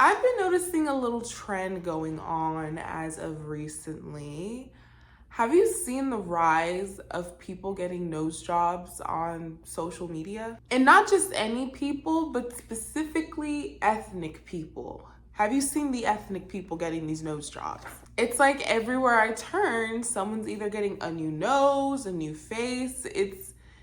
I've been noticing a little trend going on as of recently. Have you seen the rise of people getting nose jobs on social media? And not just any people, but specifically ethnic people. Have you seen the ethnic people getting these nose jobs? It's like everywhere I turn, someone's either getting a new nose, a new face.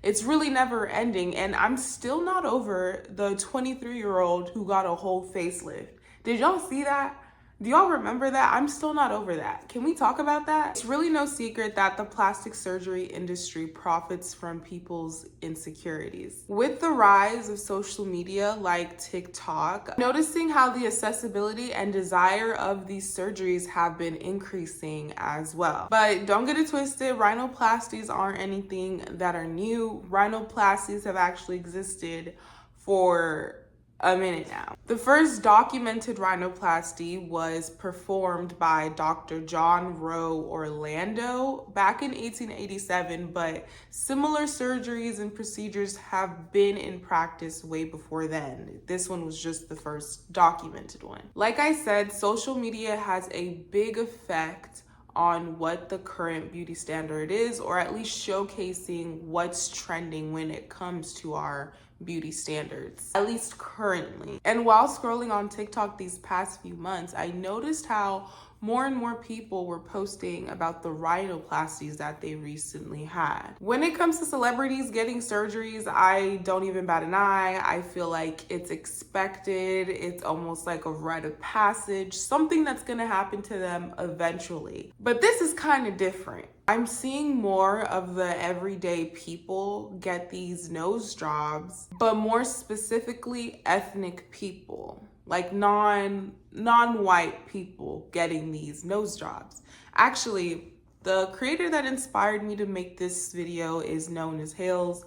It's really never ending, and I'm still not over the 23-year-old who got a whole facelift. Did y'all see that? Do y'all remember that? I'm still not over that. Can we talk about that? It's really no secret that the plastic surgery industry profits from people's insecurities. With the rise of social media like TikTok, noticing how the accessibility and desire of these surgeries have been increasing as well. But don't get it twisted, rhinoplasties aren't anything that are new. Rhinoplasties have actually existed for a minute now. The first documented rhinoplasty was performed by Dr. John Rowe Orlando back in 1887, but similar surgeries and procedures have been in practice way before then. This one was just the first documented one. Like I said, social media has a big effect on what the current beauty standard is, or at least showcasing what's trending when it comes to our beauty standards, at least currently. And while scrolling on TikTok these past few months, I noticed how more and more people were posting about the rhinoplasties that they recently had. When it comes to celebrities getting surgeries, I don't even bat an eye. I feel like it's expected. It's almost like a rite of passage, something that's gonna happen to them eventually. But this is kind of different. I'm seeing more of the everyday people get these nose jobs, but more specifically ethnic people, like non-white people getting these nose jobs. Actually, the creator that inspired me to make this video is known as Hales.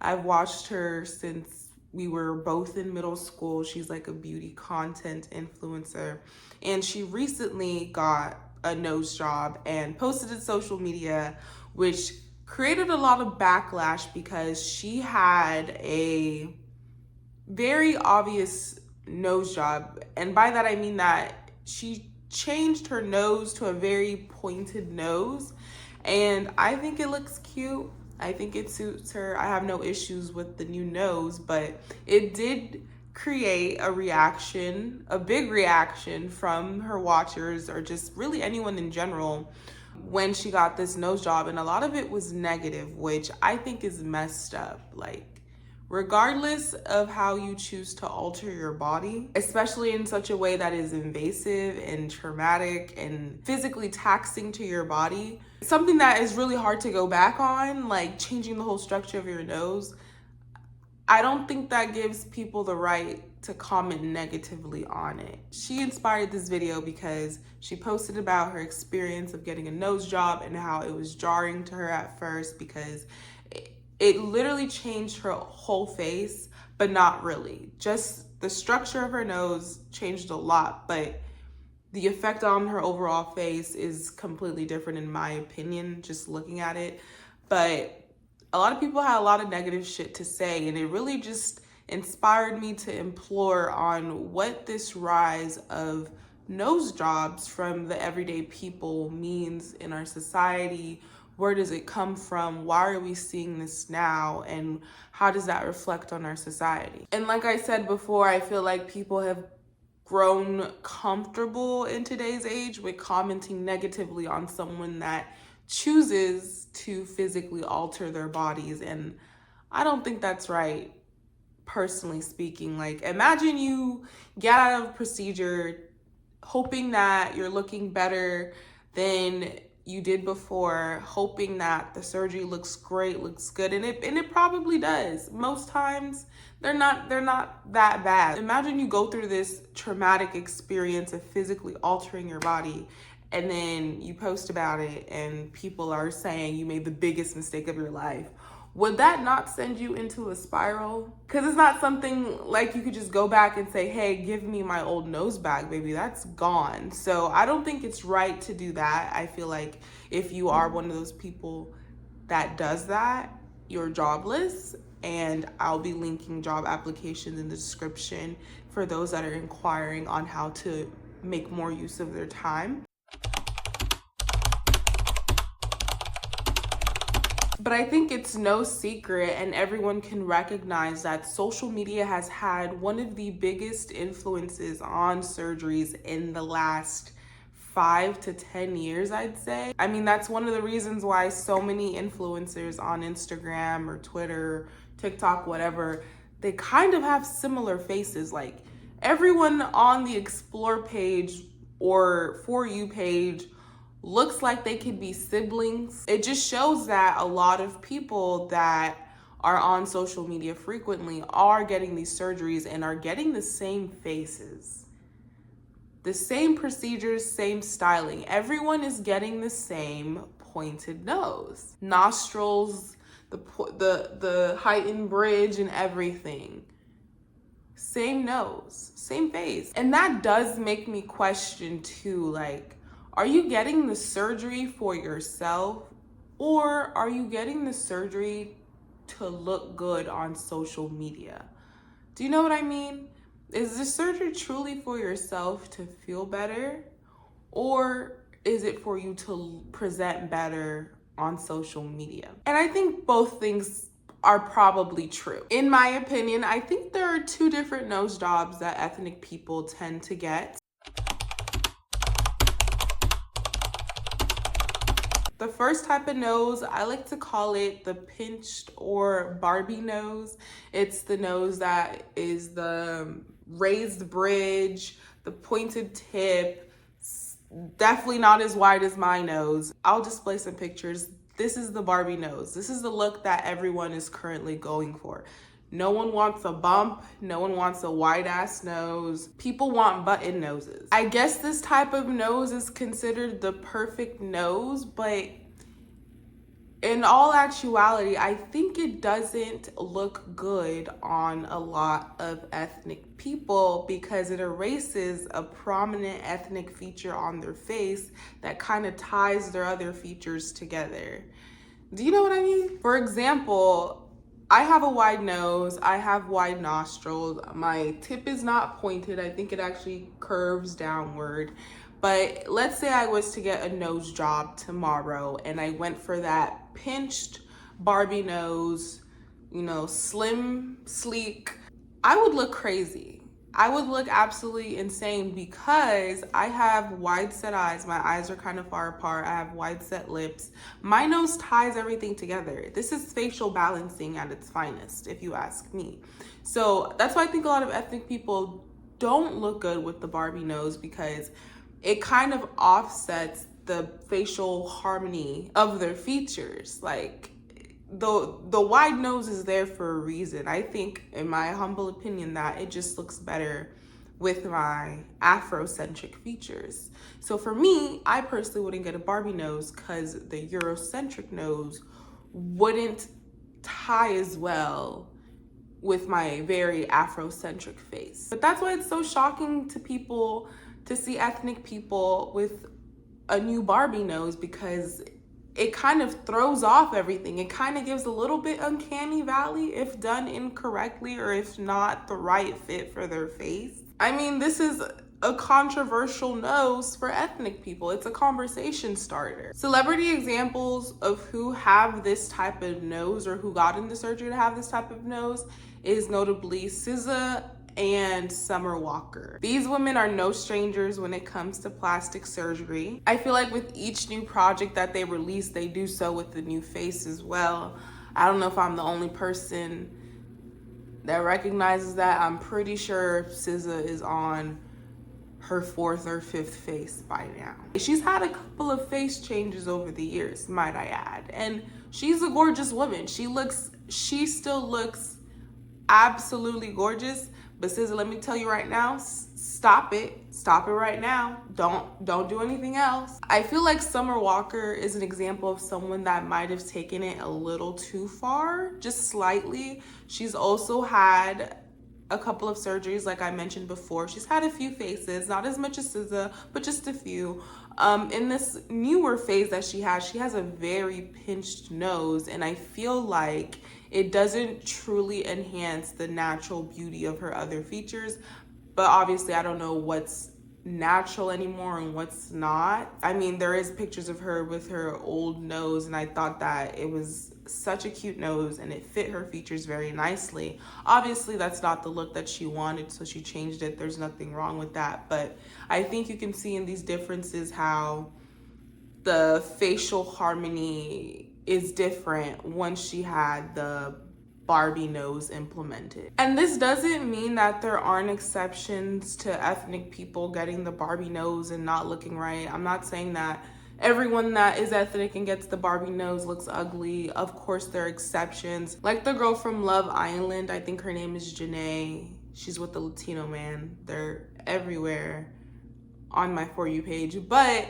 I've watched her since we were both in middle school. She's like a beauty content influencer, and she recently got a nose job and posted it to social media, which created a lot of backlash because she had a very obvious nose job. And by that I mean that she changed her nose to a very pointed nose, and I think it looks cute. I think it suits her. I have no issues with the new nose, but it did create a reaction, a big reaction from her watchers, or just really anyone in general, when she got this nose job. And a lot of it was negative, which I think is messed up. Like, regardless of how you choose to alter your body, especially in such a way that is invasive and traumatic and physically taxing to your body, something that is really hard to go back on, like changing the whole structure of your nose, I don't think that gives people the right to comment negatively on it. She inspired this video because she posted about her experience of getting a nose job and how it was jarring to her at first because it literally changed her whole face, but not really. Just the structure of her nose changed a lot, but the effect on her overall face is completely different in my opinion, just looking at it. But a lot of people had a lot of negative shit to say, and it really just inspired me to implore on what this rise of nose jobs from the everyday people means in our society. Where does it come from? Why are we seeing this now? And how does that reflect on our society? And like I said before, I feel like people have grown comfortable in today's age with commenting negatively on someone that chooses to physically alter their bodies. And I don't think that's right, personally speaking. Like, imagine you get out of a procedure hoping that you're looking better than you did before, hoping that the surgery looks great, looks good, and it probably does. Most times they're not that bad. Imagine you go through this traumatic experience of physically altering your body, and then you post about it and people are saying you made the biggest mistake of your life. Would that not send you into a spiral? Because it's not something like you could just go back and say, hey, give me my old nose back, baby. That's gone. So I don't think it's right to do that. I feel like if you are one of those people that does that, you're jobless, and I'll be linking job applications in the description for those that are inquiring on how to make more use of their time. But I think it's no secret, and everyone can recognize that social media has had one of the biggest influences on surgeries in the last 5 to 10 years, I'd say. I mean, that's one of the reasons why so many influencers on Instagram or Twitter, TikTok, whatever, they kind of have similar faces. Like, everyone on the Explore page or For You page looks like they could be siblings. It just shows that a lot of people that are on social media frequently are getting these surgeries and are getting the same faces, the same procedures, same styling. Everyone is getting the same pointed nose, nostrils, the heightened bridge and everything. Same nose, same face. And that does make me question too, like, are you getting the surgery for yourself, or are you getting the surgery to look good on social media? Do you know what I mean? Is the surgery truly for yourself to feel better, or is it for you to present better on social media? And I think both things are probably true. In my opinion, I think there are two different nose jobs that ethnic people tend to get. The first type of nose, I like to call it the pinched or Barbie nose. It's the nose that is the raised bridge, the pointed tip, definitely not as wide as my nose. I'll display some pictures. This is the Barbie nose. This is the look that everyone is currently going for. No one wants a bump. No one wants a wide ass nose. People want button noses. I guess this type of nose is considered the perfect nose, but in all actuality, I think it doesn't look good on a lot of ethnic people because it erases a prominent ethnic feature on their face that kind of ties their other features together. Do you know what I mean? For example, I have a wide nose, I have wide nostrils, my tip is not pointed, I think it actually curves downward. But let's say I was to get a nose job tomorrow and I went for that pinched Barbie nose, you know, slim, sleek, I would look crazy. I would look absolutely insane because I have wide set eyes. My eyes are kind of far apart. I have wide set lips. My nose ties everything together. This is facial balancing at its finest, if you ask me. So that's why I think a lot of ethnic people don't look good with the Barbie nose because it kind of offsets the facial harmony of their features. Like, the wide nose is there for a reason. I think, in my humble opinion, that it just looks better with my Afrocentric features. So for me, I personally wouldn't get a Barbie nose because the Eurocentric nose wouldn't tie as well with my very Afrocentric face. But that's why it's so shocking to people to see ethnic people with a new Barbie nose, because it kind of throws off everything. It kind of gives a little bit uncanny valley if done incorrectly or if not the right fit for their face. I mean, this is a controversial nose for ethnic people. It's a conversation starter. Celebrity examples of who have this type of nose or who got into surgery to have this type of nose is notably SZA and Summer Walker. These women are no strangers when it comes to plastic surgery. I feel like with each new project that they release, they do so with the new face as well. I don't know if I'm the only person that recognizes that. I'm pretty sure SZA is on her 4th or 5th face by now. She's had a couple of face changes over the years, might I add, and she's a gorgeous woman. She still looks absolutely gorgeous. But SZA, let me tell you right now, stop it right now. Don't do anything else. I feel like Summer Walker is an example of someone that might have taken it a little too far, just slightly. She's also had a couple of surgeries, like I mentioned before. She's had a few faces, not as much as SZA, but just a few. In this newer phase that she has a very pinched nose, and I feel like it doesn't truly enhance the natural beauty of her other features. But obviously, I don't know what's natural anymore and what's not. I mean, there is pictures of her with her old nose, and I thought that it was such a cute nose and it fit her features very nicely. Obviously, that's not the look that she wanted, so she changed it. There's nothing wrong with that, but I think you can see in these differences how the facial harmony is different once she had the Barbie nose implemented. And this doesn't mean that there aren't exceptions to ethnic people getting the Barbie nose and not looking right. I'm not saying that everyone that is ethnic and gets the Barbie nose looks ugly. Of course, there are exceptions. Like the girl from Love Island, I think her name is Janae. She's with the Latino man. They're everywhere on my For You page. But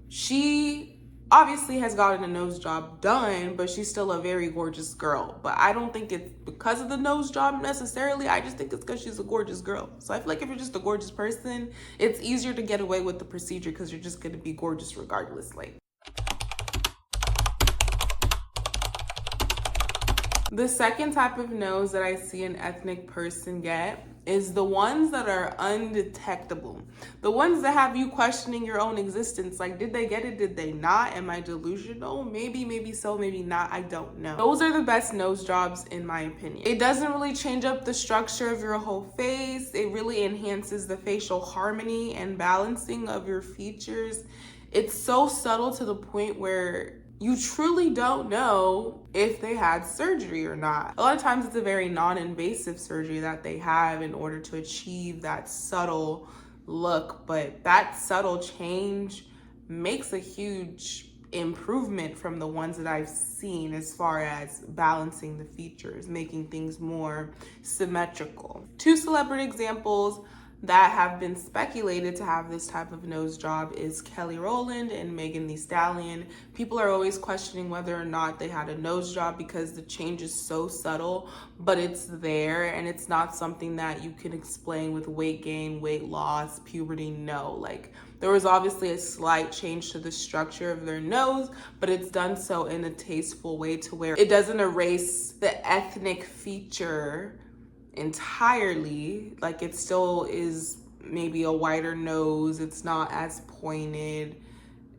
she obviously has gotten a nose job done, but she's still a very gorgeous girl. But I don't think it's because of the nose job necessarily. I just think it's because she's a gorgeous girl. So I feel like if you're just a gorgeous person, it's easier to get away with the procedure because you're just going to be gorgeous regardless. Like, the second type of nose that I see an ethnic person get is the ones that are undetectable. The ones that have you questioning your own existence. Like, did they get it? Did they not? Am I delusional? Maybe so, maybe not. I don't know. Those are the best nose jobs in my opinion. It doesn't really change up the structure of your whole face. It really enhances the facial harmony and balancing of your features. It's so subtle to the point where you truly don't know if they had surgery or not. A lot of times it's a very non-invasive surgery that they have in order to achieve that subtle look, but that subtle change makes a huge improvement from the ones that I've seen as far as balancing the features, making things more symmetrical. Two celebrity examples that have been speculated to have this type of nose job is Kelly Rowland and Megan Thee Stallion. People are always questioning whether or not they had a nose job because the change is so subtle, but it's there and it's not something that you can explain with weight gain, weight loss, puberty. No, like there was obviously a slight change to the structure of their nose, but it's done so in a tasteful way to where it doesn't erase the ethnic feature entirely. Like it still is maybe a wider nose, it's not as pointed,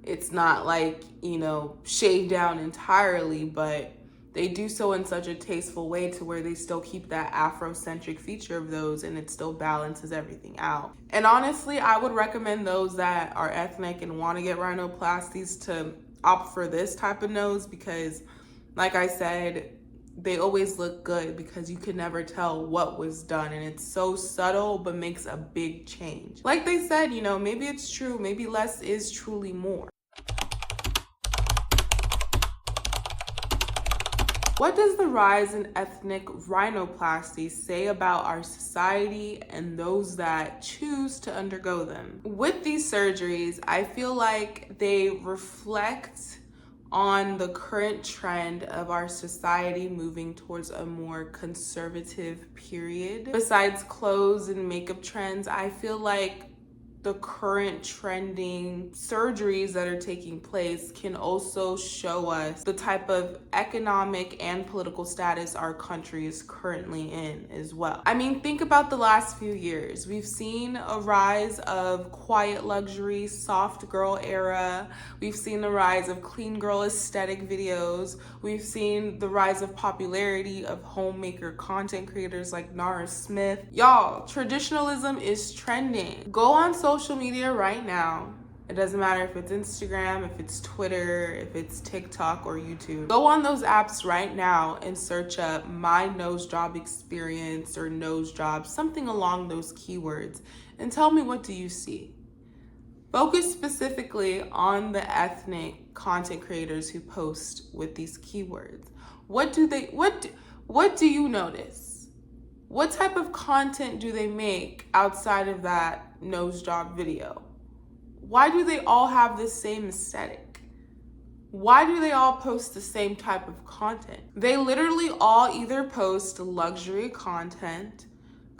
it's not like, you know, shaved down entirely, but they do so in such a tasteful way to where they still keep that Afrocentric feature of those and it still balances everything out. And honestly, I would recommend those that are ethnic and want to get rhinoplasties to opt for this type of nose because, like I said, they always look good because you can never tell what was done and it's so subtle but makes a big change. Like they said, you know, maybe it's true, maybe less is truly more. What does the rise in ethnic rhinoplasty say about our society and those that choose to undergo them? With these surgeries, I feel like they reflect on the current trend of our society moving towards a more conservative period. Besides clothes and makeup trends, I feel like the current trending surgeries that are taking place can also show us the type of economic and political status our country is currently in as well. I mean, think about the last few years. We've seen a rise of quiet luxury, soft girl era. We've seen the rise of clean girl aesthetic videos. We've seen the rise of popularity of homemaker content creators like Nara Smith. Y'all, traditionalism is trending. Go on social media right now. It doesn't matter if it's Instagram, if it's Twitter, if it's TikTok or YouTube. Go on those apps right now and search up my nose job experience or nose job, something along those keywords, and tell me, what do you see? Focus specifically on the ethnic content creators who post with these keywords. What do you notice? What type of content do they make outside of that nose job video? Why do they all have the same aesthetic? Why do they all post the same type of content? They literally all either post luxury content,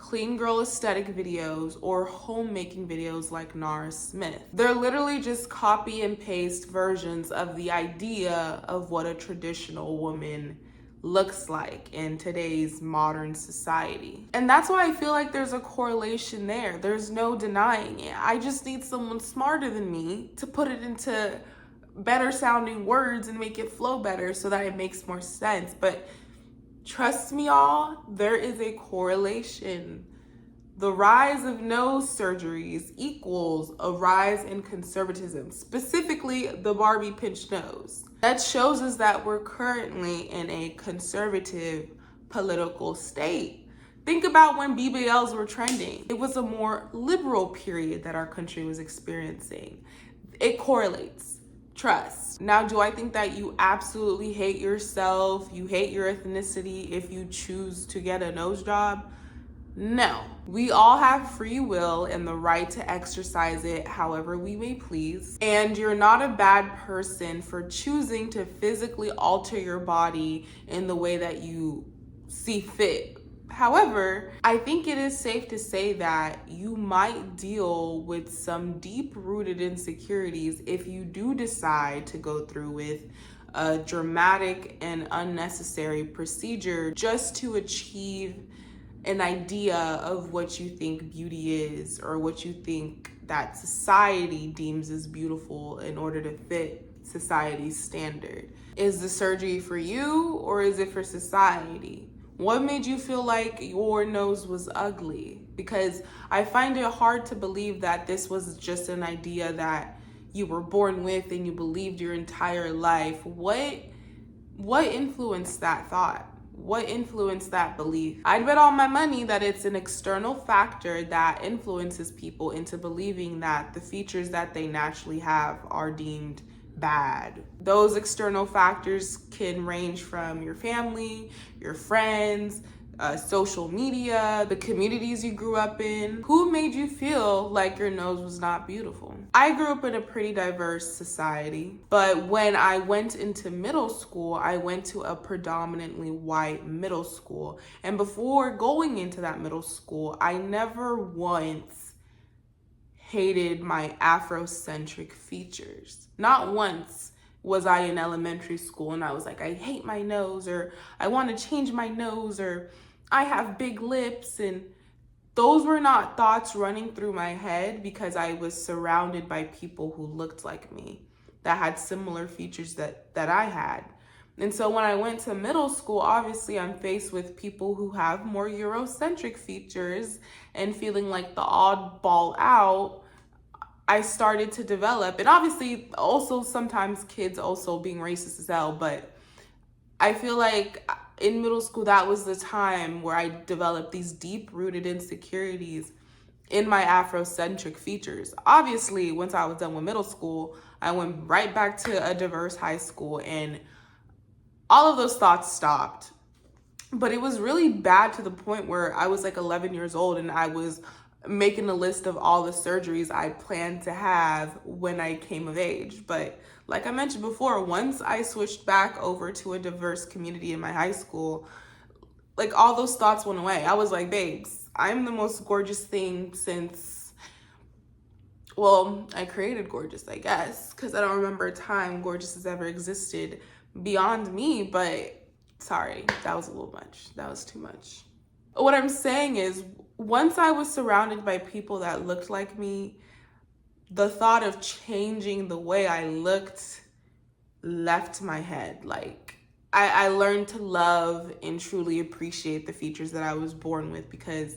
clean girl aesthetic videos or homemaking videos like Nara Smith. They're literally just copy and paste versions of the idea of what a traditional woman looks like in today's modern society. And that's why I feel like there's a correlation there. There's no denying it. I just need someone smarter than me to put it into better sounding words and make it flow better so that it makes more sense. But trust me, y'all, there is a correlation. The rise of nose surgeries equals a rise in conservatism, specifically the Barbie pinched nose. That shows us that we're currently in a conservative political state. Think about when BBLs were trending. It was a more liberal period that our country was experiencing. It correlates. Trust. Now, do I think that you absolutely hate yourself, you hate your ethnicity if you choose to get a nose job? No. We all have free will and the right to exercise it however we may please. And you're not a bad person for choosing to physically alter your body in the way that you see fit. However, I think it is safe to say that you might deal with some deep-rooted insecurities if you do decide to go through with a dramatic and unnecessary procedure just to achieve an idea of what you think beauty is or what you think that society deems as beautiful in order to fit society's standard. Is the surgery for you or is it for society? What made you feel like your nose was ugly? Because I find it hard to believe that this was just an idea that you were born with and you believed your entire life. What influenced that thought? What influenced that belief? I'd bet all my money that it's an external factor that influences people into believing that the features that they naturally have are deemed bad. Those external factors can range from your family, your friends, social media, the communities you grew up in. Who made you feel like your nose was not beautiful? I grew up in a pretty diverse society, but when I went into middle school, I went to a predominantly white middle school. And before going into that middle school, I never once hated my Afrocentric features. Not once was I in elementary school and I was like, I hate my nose, or I want to change my nose, or I have big lips. And those were not thoughts running through my head because I was surrounded by people who looked like me, that had similar features that I had. And so when I went to middle school, obviously I'm faced with people who have more Eurocentric features, and feeling like the oddball out, I started to develop, and obviously also sometimes kids also being racist as hell, but I feel like in middle school, that was the time where I developed these deep-rooted insecurities in my Afrocentric features. Obviously, once I was done with middle school, I went right back to a diverse high school, and all of those thoughts stopped. But it was really bad to the point where I was like 11 years old and I was making a list of all the surgeries I planned to have when I came of age. But like I mentioned before, once I switched back over to a diverse community in my high school, like all those thoughts went away. I was like, babes, I'm the most gorgeous thing since, well, I created gorgeous, I guess, because I don't remember a time gorgeous has ever existed beyond me. But sorry, that was a little much. That was too much. What I'm saying is, once I was surrounded by people that looked like me, the thought of changing the way I looked left my head. Like, I learned to love and truly appreciate the features that I was born with because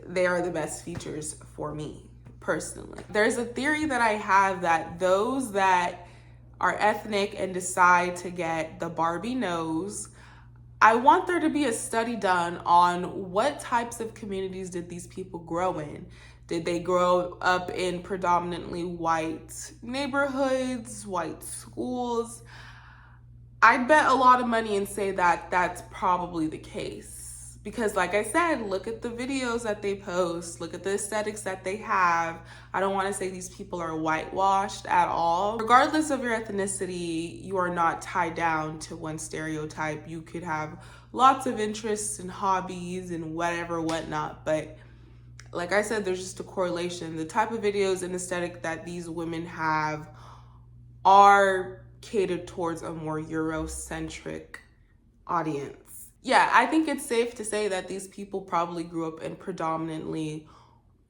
they are the best features for me personally. There's a theory that I have that those that are ethnic and decide to get the Barbie nose, I want there to be a study done on what types of communities did these people grow in. Did they grow up in predominantly white neighborhoods, white schools? I'd bet a lot of money and say that that's probably the case. Because like I said, look at the videos that they post, look at the aesthetics that they have. I don't want to say these people are whitewashed at all. Regardless of your ethnicity, you are not tied down to one stereotype. You could have lots of interests and hobbies and whatever, whatnot. But like I said, there's just a correlation. The type of videos and aesthetic that these women have are catered towards a more Eurocentric audience. Yeah, I think it's safe to say that these people probably grew up in predominantly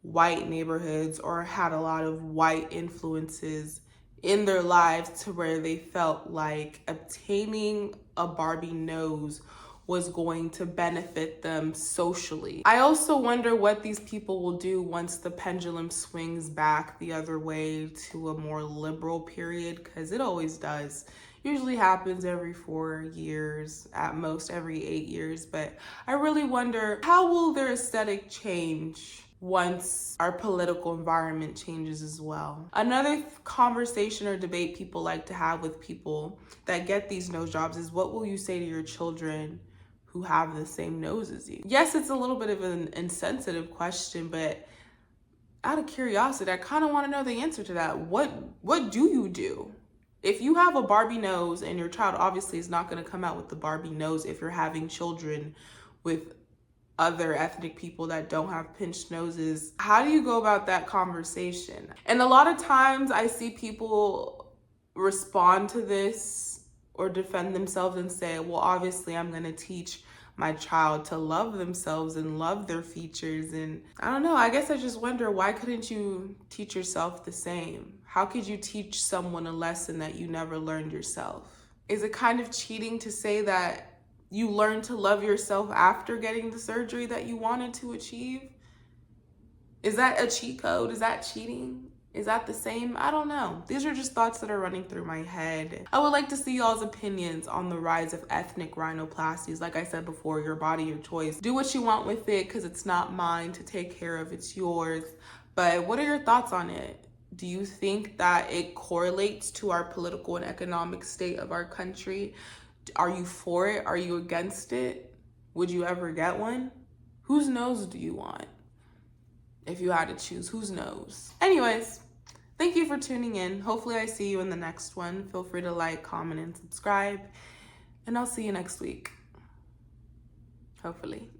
white neighborhoods or had a lot of white influences in their lives to where they felt like obtaining a Barbie nose was going to benefit them socially. I also wonder what these people will do once the pendulum swings back the other way to a more liberal period, because it always does. Usually happens every 4 years, at most every 8 years, but I really wonder, how will their aesthetic change once our political environment changes as well? Another conversation or debate people like to have with people that get these nose jobs is, what will you say to your children who have the same nose as you? Yes, it's a little bit of an insensitive question, but out of curiosity, I kind of want to know the answer to that. What do you do? If you have a Barbie nose, and your child obviously is not going to come out with the Barbie nose if you're having children with other ethnic people that don't have pinched noses, how do you go about that conversation? And a lot of times I see people respond to this or defend themselves and say, well, obviously I'm going to teach my child to love themselves and love their features. And I don't know, I guess I just wonder, why couldn't you teach yourself the same? How could you teach someone a lesson that you never learned yourself? Is it kind of cheating to say that you learned to love yourself after getting the surgery that you wanted to achieve? Is that a cheat code? Is that cheating? Is that the same? I don't know. These are just thoughts that are running through my head. I would like to see y'all's opinions on the rise of ethnic rhinoplasties. Like I said before, your body, your choice. Do what you want with it, because it's not mine to take care of, it's yours. But what are your thoughts on it? Do you think that it correlates to our political and economic state of our country? Are you for it? Are you against it? Would you ever get one? Whose nose do you want? If you had to choose, whose nose? Anyways, thank you for tuning in. Hopefully I see you in the next one. Feel free to like, comment, and subscribe. And I'll see you next week. Hopefully.